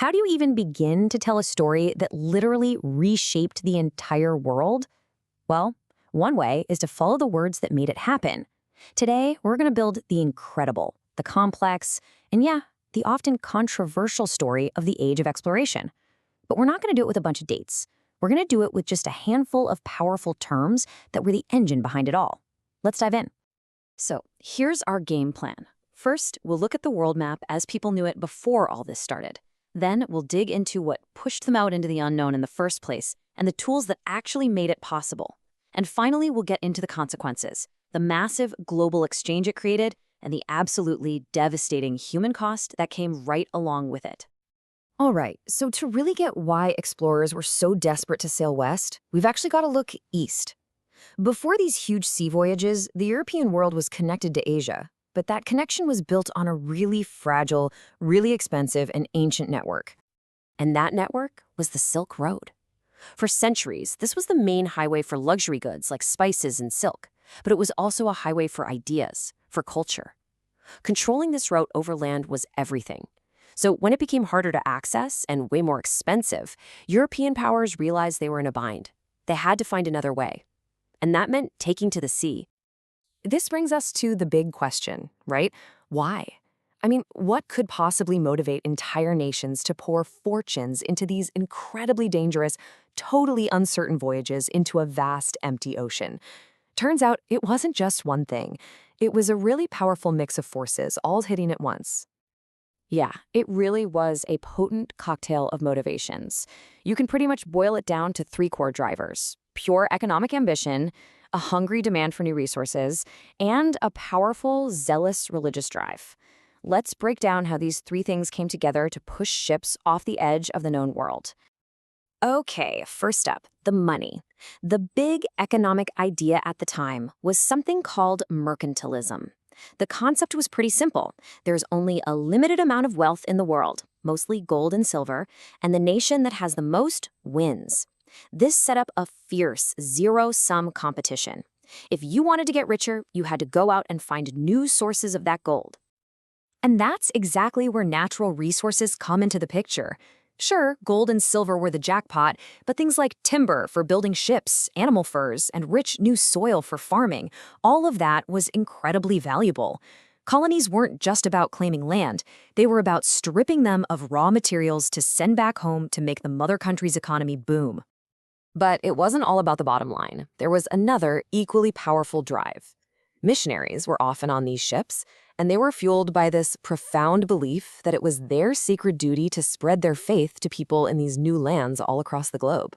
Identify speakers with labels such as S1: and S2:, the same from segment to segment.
S1: How do you even begin to tell a story that literally reshaped the entire world? Well, one way is to follow the words that made it happen. Today, we're going to build the incredible, the complex, and yeah, the often controversial story of the age of exploration. But we're not going to do it with a bunch of dates. We're going to do it with just a handful of powerful terms that were the engine behind it all. Let's dive in.
S2: So, here's our game plan. First, we'll look at the world map as people knew it before all this started. Then, we'll dig into what pushed them out into the unknown in the first place and the tools that actually made it possible. And finally, we'll get into the consequences, the massive global exchange it created, and the absolutely devastating human cost that came right along with it.
S3: All right, so to really get why explorers were so desperate to sail west, we've actually got to look east. Before these huge sea voyages, the European world was connected to Asia, but that connection was built on a really fragile, really expensive, and ancient network.
S2: And that network was the Silk Road. For centuries, this was the main highway for luxury goods like spices and silk, but it was also a highway for ideas, for culture. Controlling this route overland was everything. So when it became harder to access and way more expensive, European powers realized they were in a bind. They had to find another way. And that meant taking to the sea.
S3: This brings us to the big question, right? Why? I mean, what could possibly motivate entire nations to pour fortunes into these incredibly dangerous, totally uncertain voyages into a vast, empty ocean? Turns out it wasn't just one thing. It was a really powerful mix of forces, all hitting at once.
S2: Yeah, it really was a potent cocktail of motivations. You can pretty much boil it down to three core drivers: pure economic ambition, a hungry demand for new resources, and a powerful, zealous religious drive. Let's break down how these three things came together to push ships off the edge of the known world. Okay, first up, the money. The big economic idea at the time was something called mercantilism. The concept was pretty simple. There's only a limited amount of wealth in the world, mostly gold and silver, and the nation that has the most wins. This set up a fierce, zero-sum competition. If you wanted to get richer, you had to go out and find new sources of that gold. And that's exactly where natural resources come into the picture. Sure, gold and silver were the jackpot, but things like timber for building ships, animal furs, and rich new soil for farming, all of that was incredibly valuable. Colonies weren't just about claiming land. They were about stripping them of raw materials to send back home to make the mother country's economy boom. But it wasn't all about the bottom line. There was another, equally powerful drive. Missionaries were often on these ships, and they were fueled by this profound belief that it was their sacred duty to spread their faith to people in these new lands all across the globe.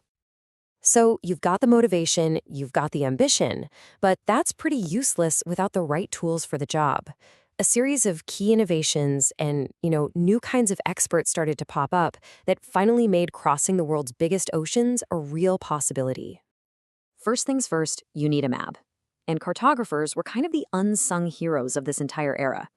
S2: So you've got the motivation, you've got the ambition, but that's pretty useless without the right tools for the job. A series of key innovations and, new kinds of experts started to pop up that finally made crossing the world's biggest oceans a real possibility. First things first, you need a map. And cartographers were kind of the unsung heroes of this entire era.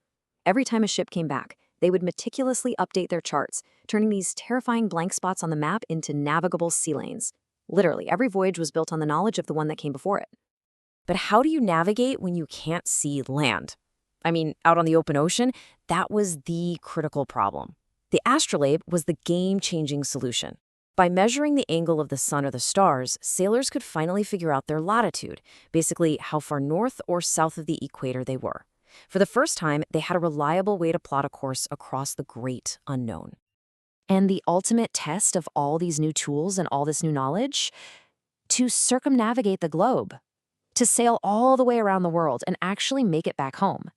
S2: Every time a ship came back, they would meticulously update their charts, turning these terrifying blank spots on the map into navigable sea lanes. Literally, every voyage was built on the knowledge of the one that came before it. But how do you navigate when you can't see land? I mean, out on the open ocean, that was the critical problem. The astrolabe was the game-changing solution. By measuring the angle of the sun or the stars, sailors could finally figure out their latitude, basically how far north or south of the equator they were. For the first time, they had a reliable way to plot a course across the great unknown. And the ultimate test of all these new tools and all this new knowledge? To circumnavigate the globe. To sail all the way around the world and actually make it back home.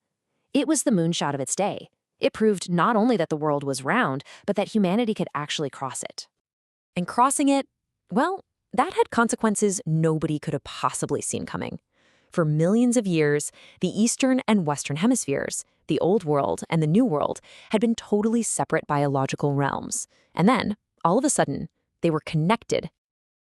S2: It was the moonshot of its day. It proved not only that the world was round, but that humanity could actually cross it. And crossing it, well, that had consequences nobody could have possibly seen coming. For millions of years, the Eastern and Western hemispheres, the Old World and the New World, had been totally separate biological realms. And then, all of a sudden, they were connected.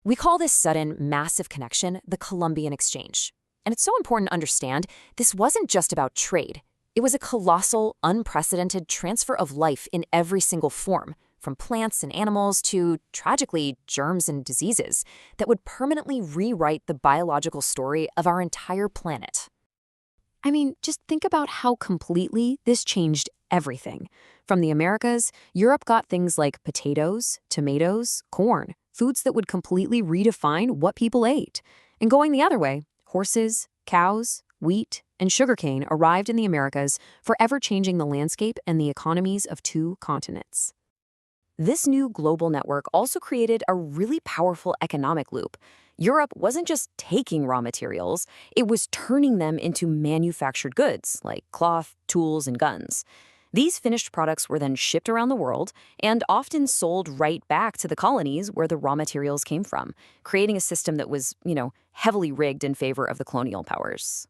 S2: We call this sudden, massive connection the Columbian Exchange. And it's so important to understand, this wasn't just about trade. It was a colossal, unprecedented transfer of life in every single form, from plants and animals to, tragically, germs and diseases, that would permanently rewrite the biological story of our entire planet. I mean, just think about how completely this changed everything. From the Americas, Europe got things like potatoes, tomatoes, corn, foods that would completely redefine what people ate. And going the other way, horses, cows, wheat, and sugarcane arrived in the Americas, forever changing the landscape and the economies of two continents. This new global network also created a really powerful economic loop. Europe wasn't just taking raw materials, it was turning them into manufactured goods like cloth, tools, and guns. These finished products were then shipped around the world and often sold right back to the colonies where the raw materials came from, creating a system that was, heavily rigged in favor of the colonial powers.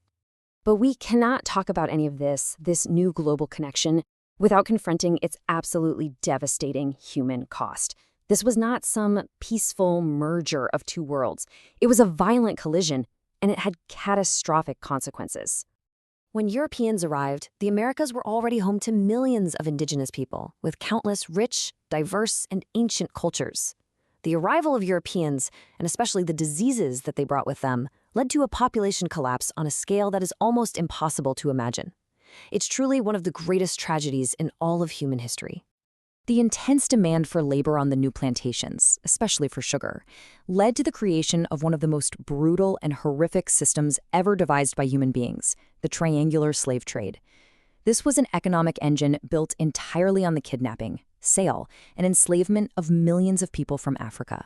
S2: But we cannot talk about any of this new global connection, without confronting its absolutely devastating human cost. This was not some peaceful merger of two worlds. It was a violent collision, and it had catastrophic consequences. When Europeans arrived, the Americas were already home to millions of indigenous people, with countless rich, diverse, and ancient cultures. The arrival of Europeans, and especially the diseases that they brought with them, led to a population collapse on a scale that is almost impossible to imagine. It's truly one of the greatest tragedies in all of human history. The intense demand for labor on the new plantations, especially for sugar, led to the creation of one of the most brutal and horrific systems ever devised by human beings, the triangular slave trade. This was an economic engine built entirely on the kidnapping, sale, and enslavement of millions of people from Africa.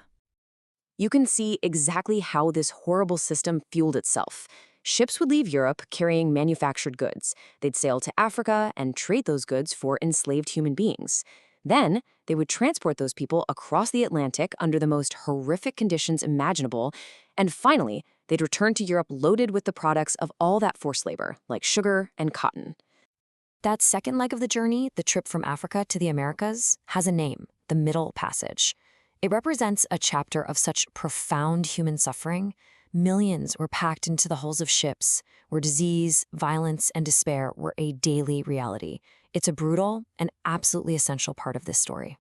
S2: You can see exactly how this horrible system fueled itself. Ships would leave Europe carrying manufactured goods. They'd sail to Africa and trade those goods for enslaved human beings. Then, they would transport those people across the Atlantic under the most horrific conditions imaginable, and finally, they'd return to Europe loaded with the products of all that forced labor, like sugar and cotton. That second leg of the journey, the trip from Africa to the Americas, has a name, the Middle Passage. It represents a chapter of such profound human suffering. Millions were packed into the hulls of ships, where disease, violence, and despair were a daily reality. It's a brutal and absolutely essential part of this story.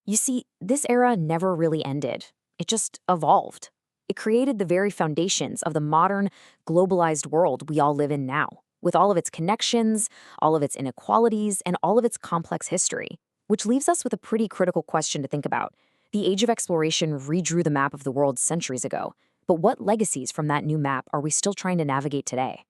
S2: You see, this era never really ended. It just evolved. It created the very foundations of the modern, globalized world we all live in now, with all of its connections, all of its inequalities, and all of its complex history. Which leaves us with a pretty critical question to think about. The age of exploration redrew the map of the world centuries ago. But what legacies from that new map are we still trying to navigate today?